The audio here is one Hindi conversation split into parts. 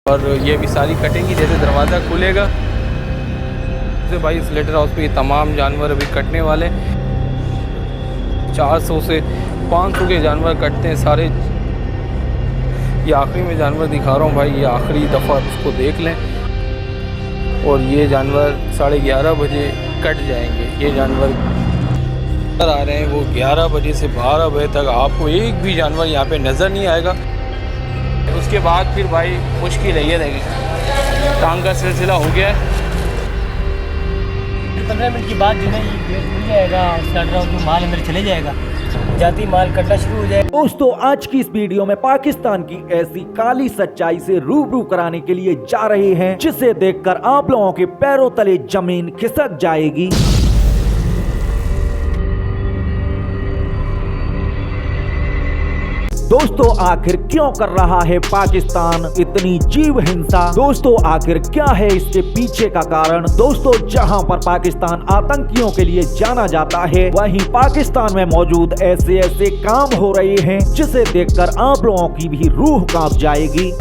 और ये भी सारी कटेंगी जैसे दरवाज़ा खुलेगा। तो भाई स्लेटर हाउस पे ये तमाम जानवर अभी कटने वाले। 400 से 500 के जानवर कटते हैं सारे। ये आखिरी में जानवर दिखा रहा हूँ भाई, ये आखिरी दफ़ा उसको देख लें। और ये जानवर 11:30 बजे कट जाएंगे। ये जानवर आ रहे हैं, वो 11 बजे से 12 बजे तक आपको एक भी जानवर यहाँ पे नज़र नहीं आएगा। उसके बाद फिर भाई मुश्किल है। ये देखें टांग का सिलसिला हो गया है। 15 मिनट की बाद जो है ये गेट खुल जाएगा, जो माल अंदर चले जाएगा, जाती माल कटना शुरू हो जाएगा। दोस्तों आज की इस वीडियो में पाकिस्तान की ऐसी काली सच्चाई से रूबरू कराने के लिए जा रहे हैं जिसे देखकर आप लोगों के पैरों तले जमीन खिसक जाएगी। दोस्तों आखिर क्यों कर रहा है पाकिस्तान इतनी जीव हिंसा? दोस्तों आखिर क्या है इसके पीछे का कारण? दोस्तों जहां पर पाकिस्तान आतंकियों के लिए जाना जाता है, वहीं पाकिस्तान में मौजूद ऐसे ऐसे काम हो रहे हैं जिसे देखकर आप लोगों की भी रूह कांप जाएगी।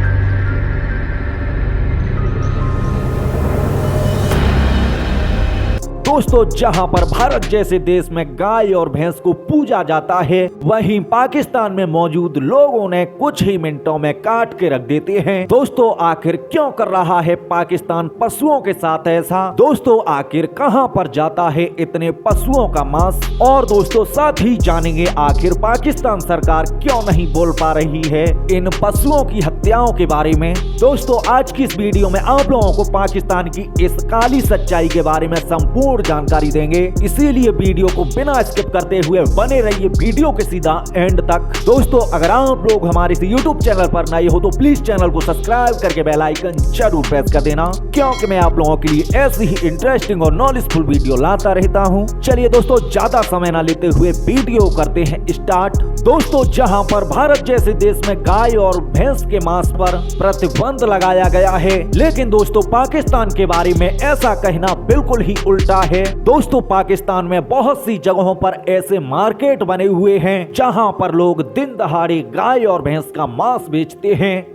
दोस्तों जहां पर भारत जैसे देश में गाय और भैंस को पूजा जाता है, वहीं पाकिस्तान में मौजूद लोगों ने कुछ ही मिनटों में काट के रख देते हैं। दोस्तों आखिर क्यों कर रहा है पाकिस्तान पशुओं के साथ ऐसा? दोस्तों आखिर कहां पर जाता है इतने पशुओं का मांस? और दोस्तों साथ ही जानेंगे आखिर पाकिस्तान सरकार क्यों नहीं बोल पा रही है इन पशुओं की हत्याओं के बारे में। दोस्तों आज की इस वीडियो में आप लोगों को पाकिस्तान की इस काली सच्चाई के बारे में संपूर्ण जानकारी देंगे, इसीलिए वीडियो को बिना स्किप करते हुए बने रहिए वीडियो के सीधा एंड तक। दोस्तों अगर आप लोग हमारे यूट्यूब चैनल पर नए हो तो प्लीज चैनल को सब्सक्राइब करके बेल आइकन जरूर प्रेस कर देना, क्योंकि मैं आप लोगों के लिए ऐसी ही इंटरेस्टिंग और नॉलेजफुल वीडियो लाता रहता हूं। चलिए दोस्तों ज्यादा समय न लेते हुए वीडियो करते हैं स्टार्ट। दोस्तों जहां पर भारत जैसे देश में गाय और भैंस के मांस पर प्रतिबंध लगाया गया है, लेकिन दोस्तों पाकिस्तान के बारे में ऐसा कहना बिल्कुल ही उल्टा है। दोस्तों पाकिस्तान में बहुत सी जगहों पर ऐसे मार्केट बने हुए हैं जहां पर लोग दिन दहाड़े गाय और भैंस का मांस बेचते हैं।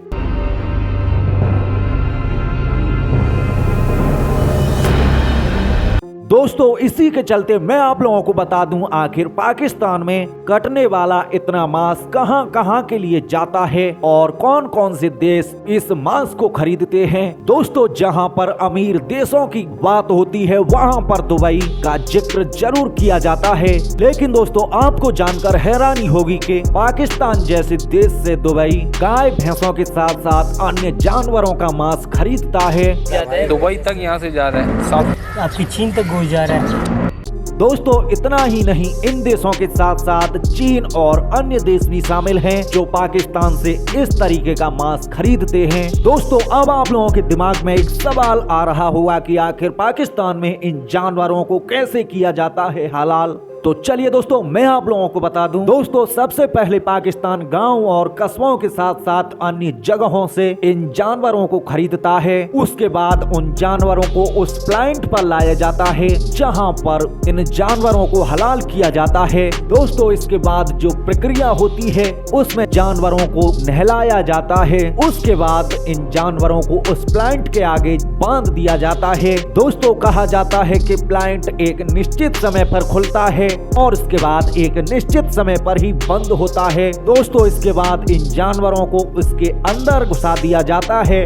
दोस्तों इसी के चलते मैं आप लोगों को बता दूं आखिर पाकिस्तान में कटने वाला इतना मांस कहां कहां के लिए जाता है और कौन कौन से देश इस मांस को खरीदते हैं। दोस्तों जहां पर अमीर देशों की बात होती है वहां पर दुबई का जिक्र जरूर किया जाता है, लेकिन दोस्तों आपको जानकर हैरानी होगी कि पाकिस्तान जैसे देश से दुबई गाय भैंसों के साथ साथ अन्य जानवरों का मांस खरीदता है। दुबई तक यहाँ से जा रहा है, आपकी चीन तक जा रहा है। दोस्तों इतना ही नहीं, इन देशों के साथ साथ चीन और अन्य देश भी शामिल हैं जो पाकिस्तान से इस तरीके का मांस खरीदते हैं। दोस्तों अब आप लोगों के दिमाग में एक सवाल आ रहा होगा कि आखिर पाकिस्तान में इन जानवरों को कैसे किया जाता है हलाल। तो चलिए दोस्तों मैं आप लोगों को बता दूं। दोस्तों सबसे पहले पाकिस्तान गांव और कस्बों के साथ साथ अन्य जगहों से इन जानवरों को खरीदता है। उसके बाद उन जानवरों को उस प्लांट पर लाया जाता है जहां पर इन जानवरों को हलाल किया जाता है। दोस्तों इसके बाद जो प्रक्रिया होती है उसमें जानवरों को नहलाया जाता है। उसके बाद इन जानवरों को उस प्लांट के आगे बांध दिया जाता है। दोस्तों कहा जाता है कि प्लांट एक निश्चित समय पर खुलता है और इसके बाद एक निश्चित समय पर ही बंद होता है। दोस्तों इसके बाद इन जानवरों को इसके अंदर घुसा दिया जाता है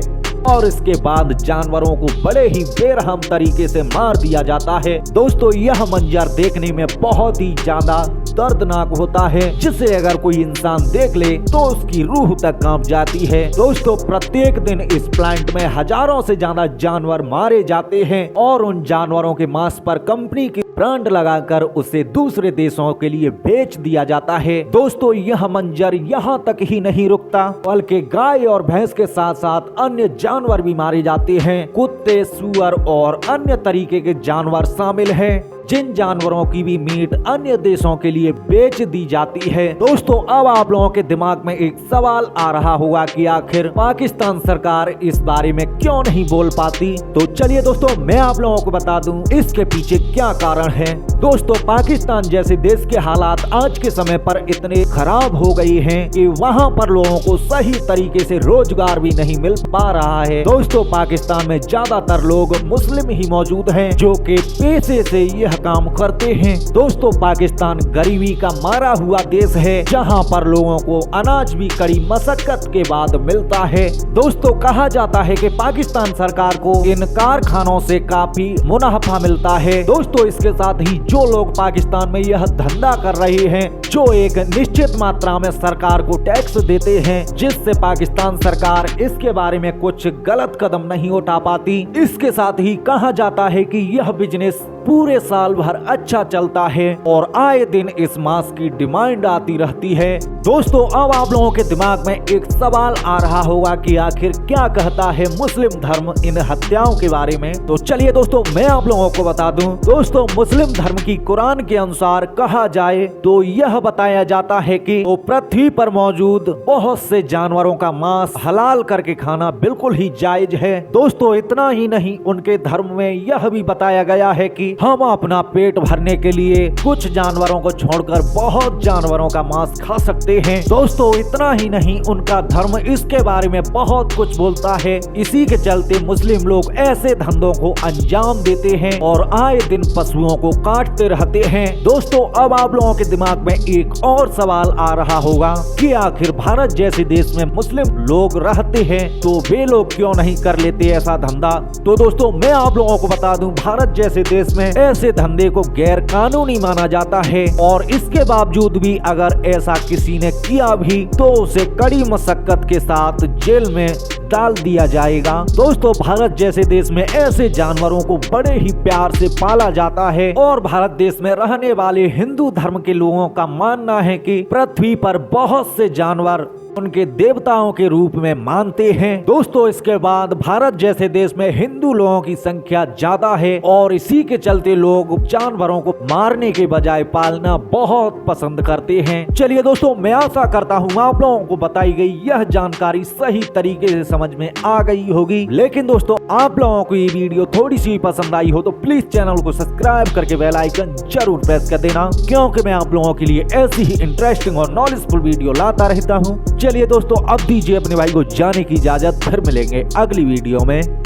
और इसके बाद जानवरों को बड़े ही बेरहम तरीके से मार दिया जाता है। दोस्तों यह मंजर देखने में बहुत ही ज्यादा दर्दनाक होता है, जिसे अगर कोई इंसान देख ले तो उसकी रूह तक कांप जाती है। दोस्तों प्रत्येक दिन इस प्लांट में हजारों से ज्यादा जानवर मारे जाते हैं और उन जानवरों के मांस पर कंपनी की ब्रांड लगाकर उसे दूसरे देशों के लिए बेच दिया जाता है। दोस्तों यह मंजर यहाँ तक ही नहीं रुकता, बल्कि गाय और भैंस के साथ साथ अन्य जानवर भी मारे जाते हैं। कुत्ते, सुअर और अन्य तरीके के जानवर शामिल हैं। जिन जानवरों की भी मीट अन्य देशों के लिए बेच दी जाती है। दोस्तों अब आप लोगों के दिमाग में एक सवाल आ रहा होगा कि आखिर पाकिस्तान सरकार इस बारे में क्यों नहीं बोल पाती। तो चलिए दोस्तों मैं आप लोगों को बता दूं इसके पीछे क्या कारण है। दोस्तों पाकिस्तान जैसे देश के हालात आज के समय पर इतने खराब हो गए हैं कि वहां पर लोगों को सही तरीके से रोजगार भी नहीं मिल पा रहा है। दोस्तों पाकिस्तान में ज्यादातर लोग मुस्लिम ही मौजूद हैं जो कि पैसे से यह काम करते हैं। दोस्तों पाकिस्तान गरीबी का मारा हुआ देश है जहां पर लोगों को अनाज भी कड़ी मशक्कत के बाद मिलता है। दोस्तों कहा जाता है कि पाकिस्तान सरकार को इन कारखानों से काफी मुनाफा मिलता है। दोस्तों इसके साथ ही जो लोग पाकिस्तान में यह धंधा कर रहे हैं, जो एक निश्चित मात्रा में सरकार को टैक्स देते हैं, जिससे पाकिस्तान सरकार इसके बारे में कुछ गलत कदम नहीं उठा पाती। इसके साथ ही कहा जाता है कि यह बिजनेस पूरे साल भर अच्छा चलता है और आए दिन इस मांस की डिमांड आती रहती है। दोस्तों अब आप लोगों के दिमाग में एक सवाल आ रहा होगा कि आखिर क्या कहता है मुस्लिम धर्म इन हत्याओं के बारे में। तो चलिए दोस्तों मैं आप लोगों को बता दूं। दोस्तों मुस्लिम धर्म की कुरान के अनुसार कहा जाए तो यह बताया जाता है कि वो पृथ्वी पर मौजूद बहुत से जानवरों का मांस हलाल करके खाना बिल्कुल ही जायज है। दोस्तों इतना ही नहीं, उनके धर्म में यह भी बताया गया है कि हम अपना पेट भरने के लिए कुछ जानवरों को छोड़कर बहुत जानवरों का मांस खा सकते हैं। दोस्तों इतना ही नहीं, उनका धर्म इसके बारे में बहुत कुछ बोलता है। इसी के चलते मुस्लिम लोग ऐसे धंधों को अंजाम देते हैं और आए दिन पशुओं को काटते रहते हैं। दोस्तों अब आप लोगों के दिमाग में एक और सवाल आ रहा होगा कि आखिर भारत जैसे देश में मुस्लिम लोग रहते हैं तो वे लोग क्यों नहीं कर लेते ऐसा धंधा। तो दोस्तों मैं आप लोगों को बता दूं भारत जैसे देश में ऐसे धंधे को गैर कानूनी माना जाता है और इसके बावजूद भी अगर ऐसा किसी ने किया भी तो उसे कड़ी मशक्कत के साथ जेल में डाल दिया जाएगा। दोस्तों भारत जैसे देश में ऐसे जानवरों को बड़े ही प्यार से पाला जाता है और भारत देश में रहने वाले हिंदू धर्म के लोगों का मानना है कि पृथ्वी पर बहुत से जानवर उनके देवताओं के रूप में मानते हैं। दोस्तों इसके बाद भारत जैसे देश में हिंदू लोगों की संख्या ज्यादा है और इसी के चलते लोग जानवरों को मारने के बजाय पालना बहुत पसंद करते हैं। चलिए दोस्तों मैं आशा करता हूँ आप लोगों को बताई गई यह जानकारी सही तरीके से समझ में आ गई होगी। लेकिन दोस्तों आप लोगों को ये वीडियो थोड़ी सी पसंद आई हो तो प्लीज चैनल को सब्सक्राइब करके बेल आइकन जरूर प्रेस कर देना, क्योंकि मैं आप लोगों के लिए ऐसी ही इंटरेस्टिंग और नॉलेजफुल वीडियो लाता रहता हूँ। चलिए दोस्तों अब दीजिए अपने भाई को जाने की इजाजत, फिर मिलेंगे अगली वीडियो में।